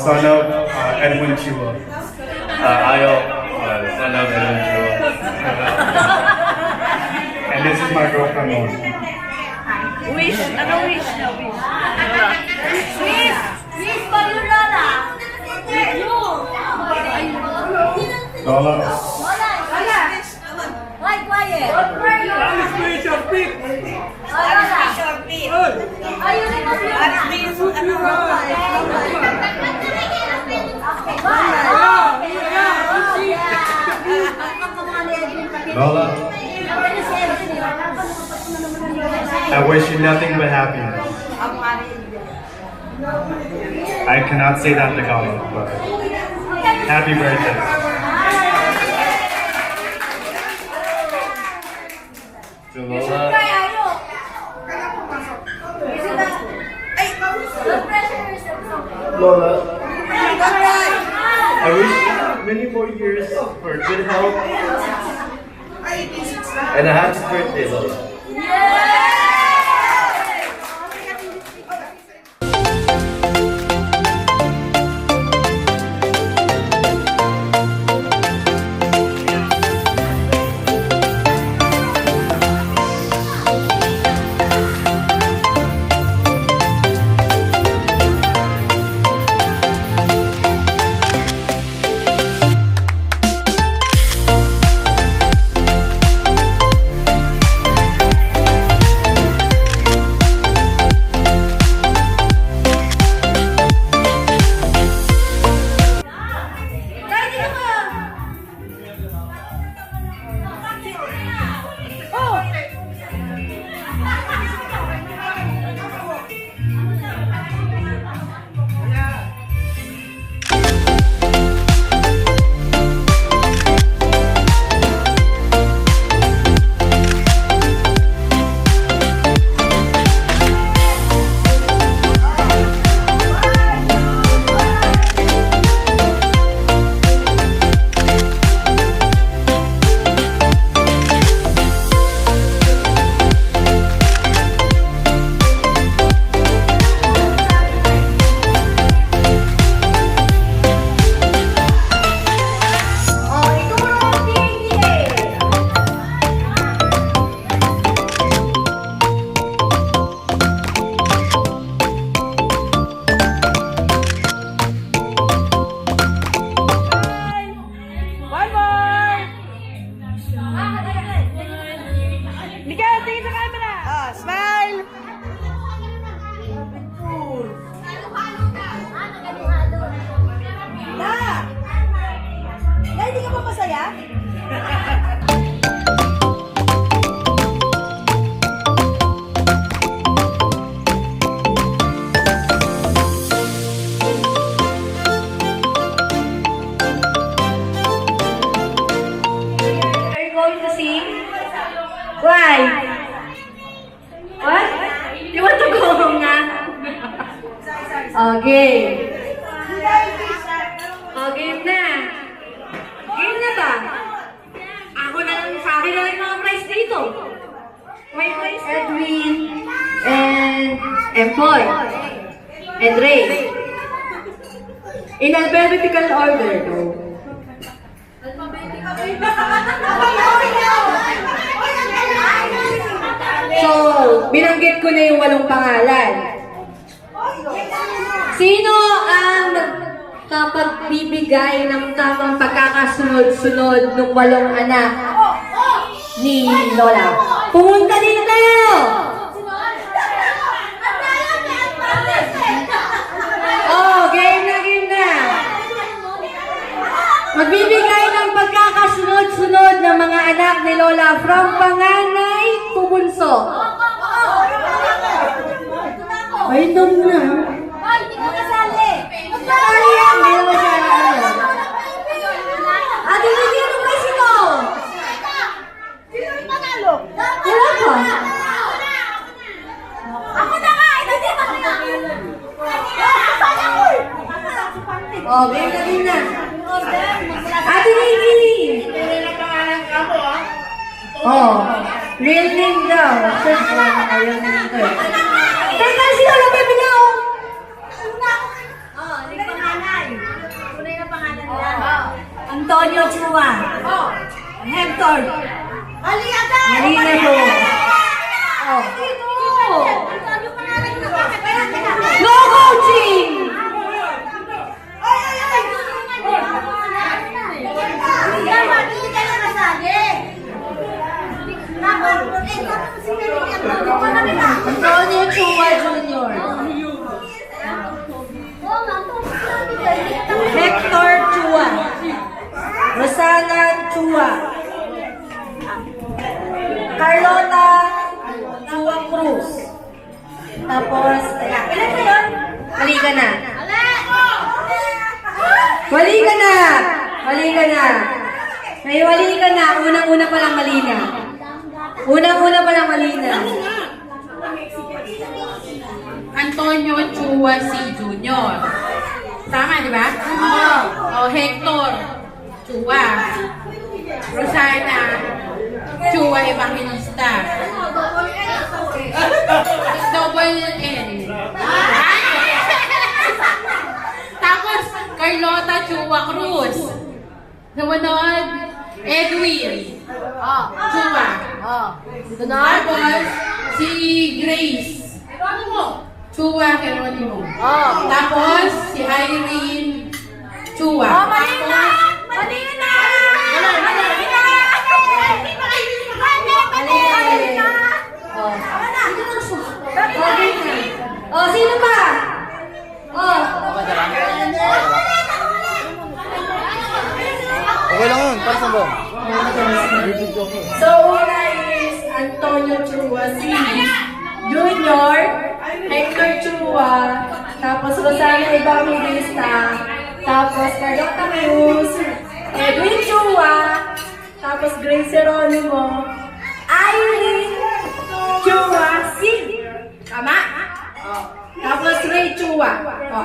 Son of Edwin Chua. Ayo, son of Edwin Chua. And this is my girlfriend, Mona. Wish. Ano wish na wish? Wish! Wish pa yun, Lola! Lola. Lola! Why quiet? Alice May Sharpik! Lola! Ay! Ayun na yung Alice May Lola, I wish you nothing but happiness. I cannot say that to Kama, but happy birthday. To Lola, Lola, I wish you many more years for good health and a happy birthday, Lola. Why? What? You want to go home na? Okay. Game na. Game na ba? Ako na lang sa akin na lang mga prize dito. May prize Edwin and Empoy and Ray. In alphabetical order, though. So, binanggit ko na yung 8 pangalan. Sino ang kapagbibigay ng tamang pagkakasunod-sunod ng 8 anak ni Lola? Pumunta din kayo! Oh, game na, game na! Magbibigay ng pagkakasunod-sunod ng mga anak ni Lola from panganay to bunso. Ay, ito muna. Kasali yan, hindi naman siya ano. Ate, hindi ano ba sino? Wala pa. Oh, game na, game na. Ate, Nini. Oh, real name daw. Siyempre, ayaw na nito eh. Teka, si Lola Bebe niya oh. Antonio Chua. Hector. Malina po. Oh. No coaching! Antonio Chua Jr. Hector Chua. Rosana Chua. Carlota Chua Cruz. Tapos, ilan na yun? Mali ka na. Mali ka na. Mali ka na. May mali ka na. Unang-una pa lang mali na. Unang-una pa lang mali na. Antonio Chua C. Jr. Tama, di ba? Oo. Oh, Hector Chua. Rosana Chua Evangelista. Double N. Tapos, Carlota Chua Cruz. Sumunod, Edwin Chua. Tapos, si Grace Chua Geronimo. Tapos, si Irene Chua. Mali na! Mali na! Oh, sino pa? Oh. Okay lang yun, para saan ba? So, una is Antonio Chua C. Junior, Hector Chua, tapos Rosana Evangelista, tapos Carlota Cruz, Edwin Chua, tapos Grace Geronimo, Irene Chua C. Tama? Oh. Tapos Ray Chua. Oh.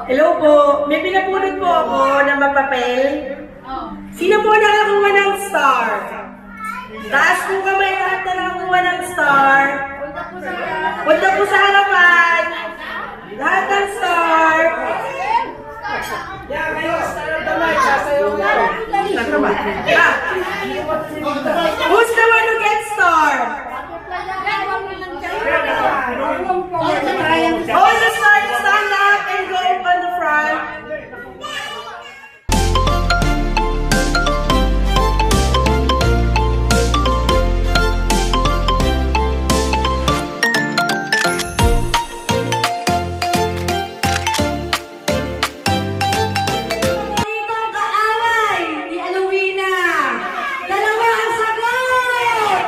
Hello po, may pinapulot po ako ng mapapel. Sino po nakakuha ng star? Taas po kamay lahat na nakakuha ng star. Punta po sa harapan. Lahat ng star. Yeah, kayo star of the night. Sasayaw mo. Yeah. Who's the one who gets star? All the stars stand up and go on the front. Itong kaaway ni Alowina. Dalawang sagot!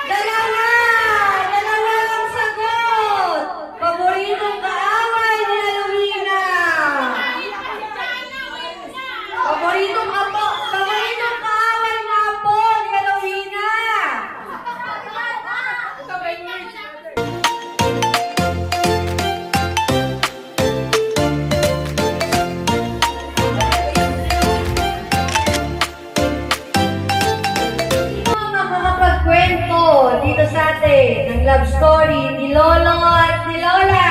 Dalawang sagot! Paboritong kaaway ni Alowina. Paboritong kaaway na po ni Alowina. Sino ang makakapagkwento dito sa atin ng love story ni Lolo at ni Lola?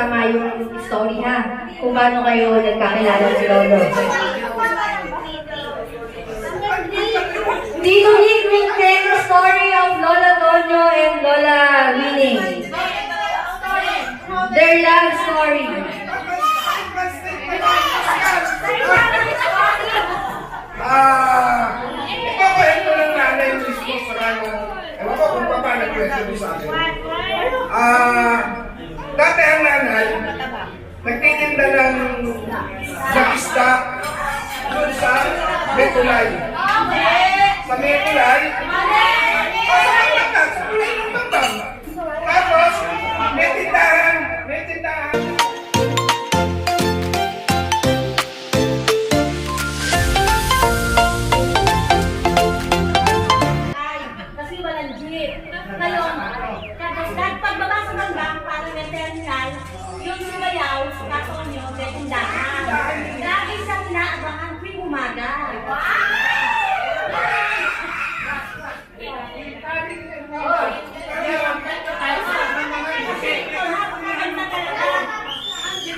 tama yung story ha. Kung paano kayo nagkakilala ni Lolo. Tito Nick will tell the story of Lola Tonyo and Lola Winnie. Their love story. Ipakwento ng nanay mismo sa kanya. Ewan ko kung paano nagkwento mo sa akin. Dati ang nanay, nagtitinda ng sakista doon sa Metulay. Sa Metulay? Sa Metulay ng Bambang. Tapos, may tindahan. Kasi walang jeep. Ngayon, pagbaba sa banggang, parang may terminal, yung sumayaw, kaso nyo, may tindahan. Lagi siyang inaabangan tuwing umaga. Kasi ito ha, maganda talaga.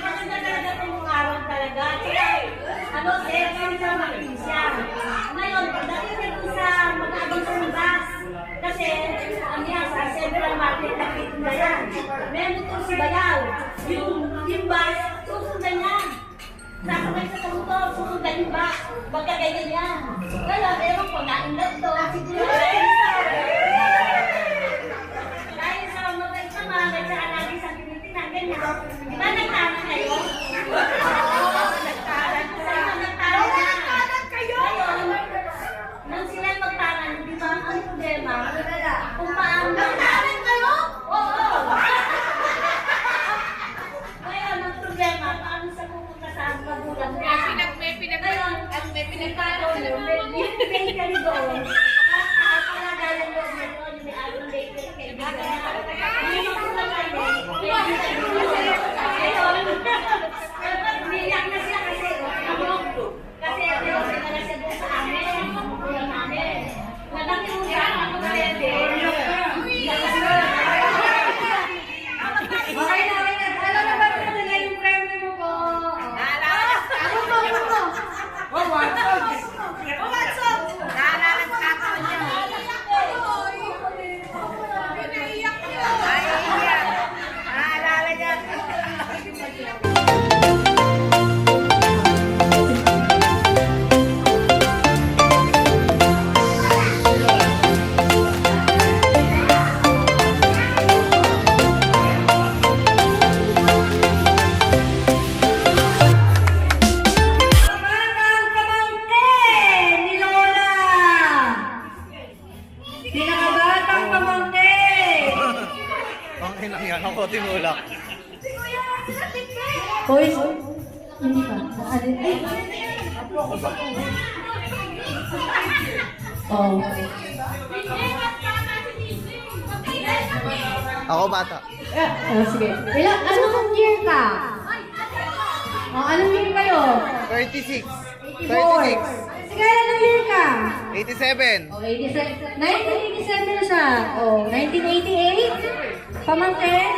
Maganda talaga itong araw talaga. Ano, kami sa makinisya. Ngayon, pagdating nito sa mag-abang sa bus, kasi, ang yan, sa Central Market, nakitinda yan. May motor si Bayaw. Yung bus, susundan niya. Sakabay sa motor, susundan yung bus. Magkaganyan yan. Kaya, ewan ko, nainlog to. Dahil sa mabait na mga sa alagi sa Pilipinas, ganyan. Di ba nagtana kayo? Oo, nagtana. Nagtana kayo? Nang sila magtangan, di ba ang problema? Kung paano... Nagtangan kayo? Oo! Ngayon, ang problema, paano sa pupunta sa magulang mo? Ngayon, may pinagkakaroon, may bakery doon. Pangagalan doon, may along bakery, kaibigan na. Hindi ko na namin, kaibigan doon. Ngayon, umiyak na siya kasi, kasi pinag na siya doon sa amin. Okay na. Alam na ba kung ano na yung premyo mo po? Ako to. Oh, what's up? Naalala sa kataon niya. Naalala niya. Kamanang pamangkin ni Lola! Pinakabatang pamangkin! Pangin lang yan. Ako tinulak. Hoy, hindi pa. Oh. Ako bata. Sige. Ano kung year ka? Anong year kayo? 36. 84. 36. Sige, anong year ka? 87. 87. 1987 na siya. 1988? Pamangkin?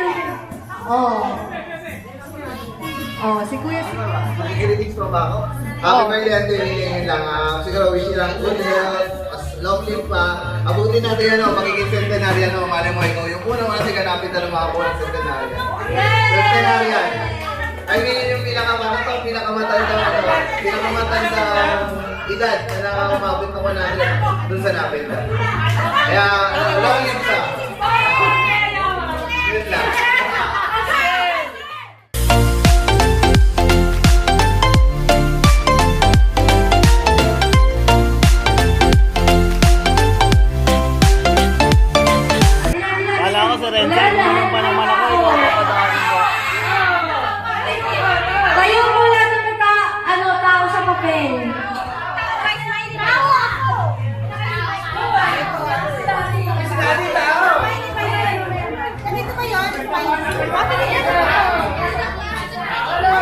Si Kuya. Makikirinig pa ba ako? Happy birthday, Ate Willie lang. Siguro wish you lang good health. Long live pa. Abutin natin magiging centenarian. Malay mo, ikaw yung unang siganapin na lumakabo ng centenarian. Centenarian. I mean, yung pinakamatanda edad na nakamabot ako natin dun sa napinda. Kaya, long live pa. Yun lang. Kala ko sa red card, nung pa naman ako, ikaw ang papadaanin ko. Tayo mula sa tao sa papel.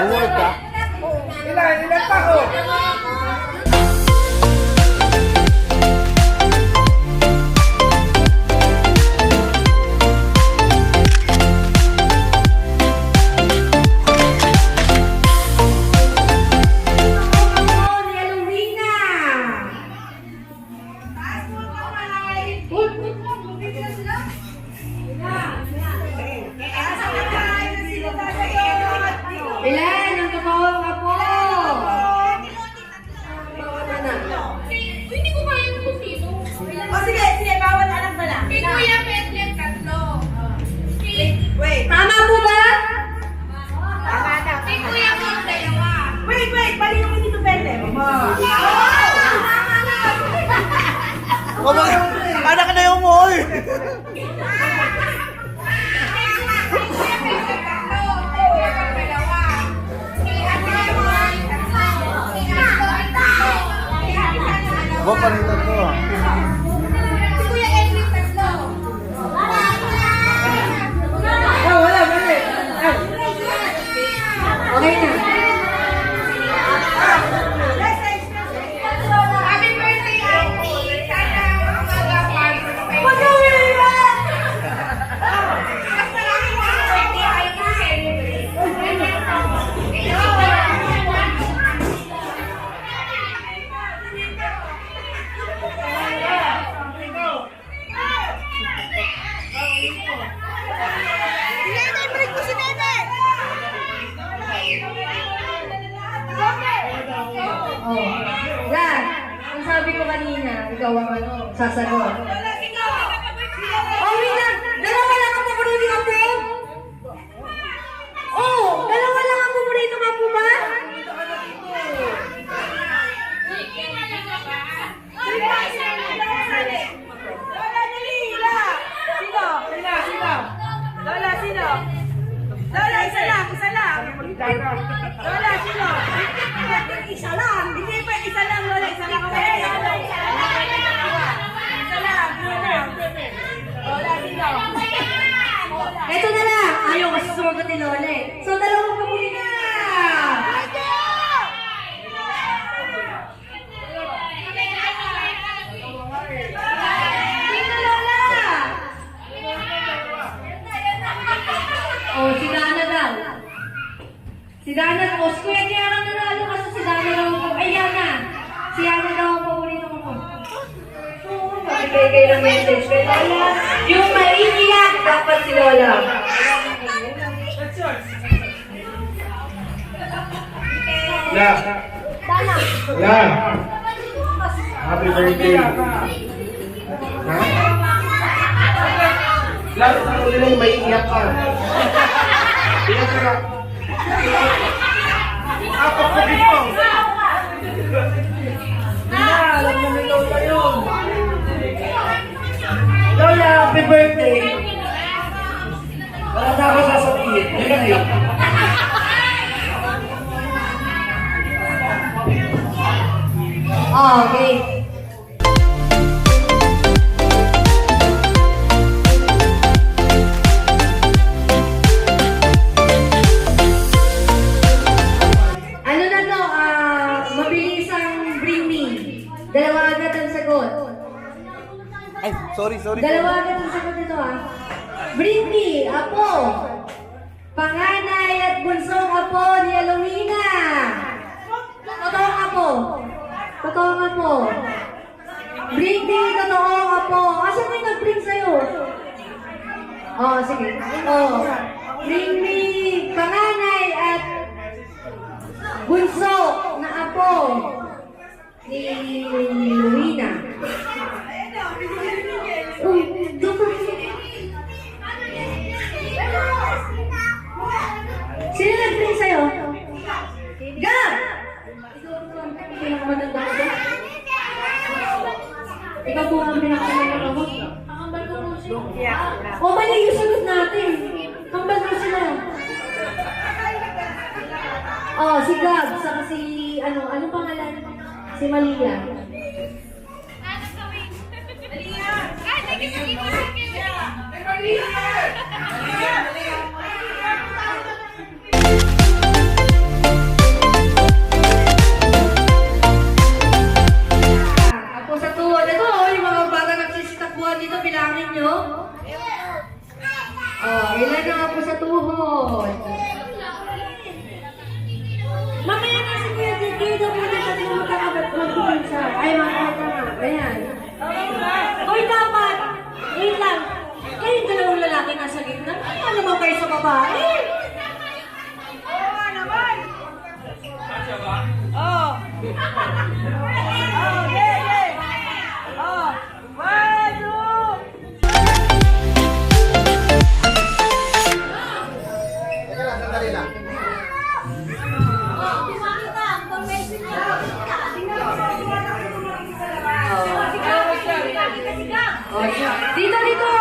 Bumulog ka? Ilan pa ako? Anak na yung mall! Ba, panitan to ah. Okay na. Oh, yan. Ang sabi ko kanina, ikaw ang sasagot. Oh, wait lang. Dalawa lang ang paborito ka po? Oh, dalawa lang ang paborito ka po ba? Lola, isa lang. Lola, sino? Isa lang. Hindi pa, isa lang, Lola. Isa lang. Lola, sino? Ito na lang. Ayaw kasi sumagot ni Lola eh. So, dalawang paborito na. Sino, Lola? Oh, si Dana daw. Si Dana, o si Kuya Kiara nanalo kasi si Dana daw po. Ay, Yana. Si Yana daw ang paborito ko po. Oo, magbigay ng message kay Lola. Yung maiiyak, dapat si Lola. La. La. Happy birthday. Ha? La, ano nila yung may iyak ka? Iyak ka na. Ako ko dito. Alam mo ni Lola yun. Lola, happy birthday. Wala na ako sasabihin. Yun na yun. Okay. Ano na to? Mabilis ang bring me. Dalawa agad ang sagot. Ay, sorry. Dalawa agad ang sagot nito Bring me, apo. Panganay at bunsong apo ni Alomina. Totoong apo. Totoong apo. Bring me, totoong apo. Asan may nag-bring sa'yo? Oh, sige. Oh. Bring me, panganay at bunso na apo ni Luina. Sino nag-bring sa'yo? Gab! Ikaw ang maganda ko ba? Ikaw po ang pinakamaganda ko? O mali yung sagot natin. Kambal mo sila. Oh, si Gab, saka si, anong pangalan? Si Malia. Ako sa tuwa na to, yung mga bata nagsisitakbuhan dito, bilangin nyo. Oh, ilan na ako sa tuhod. Mamaya na si Kuya Digi, daw muna sa tinutang abat mag-pinsa. Ay, makakata nga. Ayan. Hoy, dapat. Wait lang. Kayong dalawang lalaki nasa gitna. Ano ba kayo sa babae? Oo naman. Oh. Oh, yeah. Oh. 1, 2. Teka lang, sandali lang. Dito, dito!